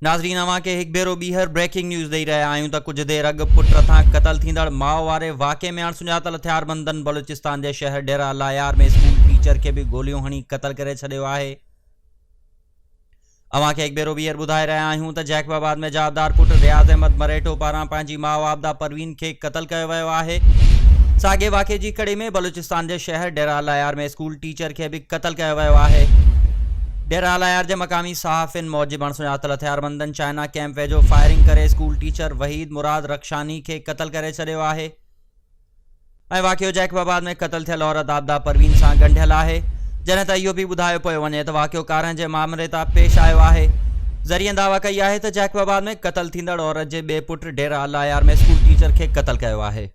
नाज़रीन अवां खे हिकु भेरो ॿीहर ब्रेकिंग न्यूज़ ॾेई रहिया आहियूं त कुझु देरि अॻु पुट सां क़तल थींदड़ माउ वारे वाक़े में अणसुञातल हथियारबंदनि बलूचिस्तान जे शहर डेरा लायार में स्कूल टीचर खे बि गोलियूं हणी क़तल करे छॾियो आहे। अवां खे हिकु भेरो ॿीहर ॿुधाए रहिया आहियूं त जैकबाबाद में जाबदार पुट रियाज़ अहमद मरेठो पारां पंहिंजी माउ आबदा परवीन खे क़तल कयो वियो आहे। साॻे वाक़े जी कड़ी में बलूचिस्तान जे शहर डेरा लायार में स्कूल टीचर खे बि क़तल कयो वियो आहे। डेरा लायार जे मक़ामी सहाफ़िन मौजिब अणसुञातल हथियारबंदनि चाइना कैंप वेझो फायरिंग करे स्कूल टीचर वहीद मुराद रखशानी खे क़तल करे छॾियो आहे ऐं वाक़ियो जैकबाबाद में क़तल थियल औरत आबदा परवीन सां ॻंढियल आहे। जॾहिं त इहो बि ॿुधायो पियो वञे त वाक़ियो कारहं जे मामले तां पेश आयो आहे। ज़रियनि दावा कई आहे त जैकबाबाद में क़तल थींदड़ औरत जे ॿिए पुट डेरा लायार में स्कूल टीचर खे क़तल कयो आहे।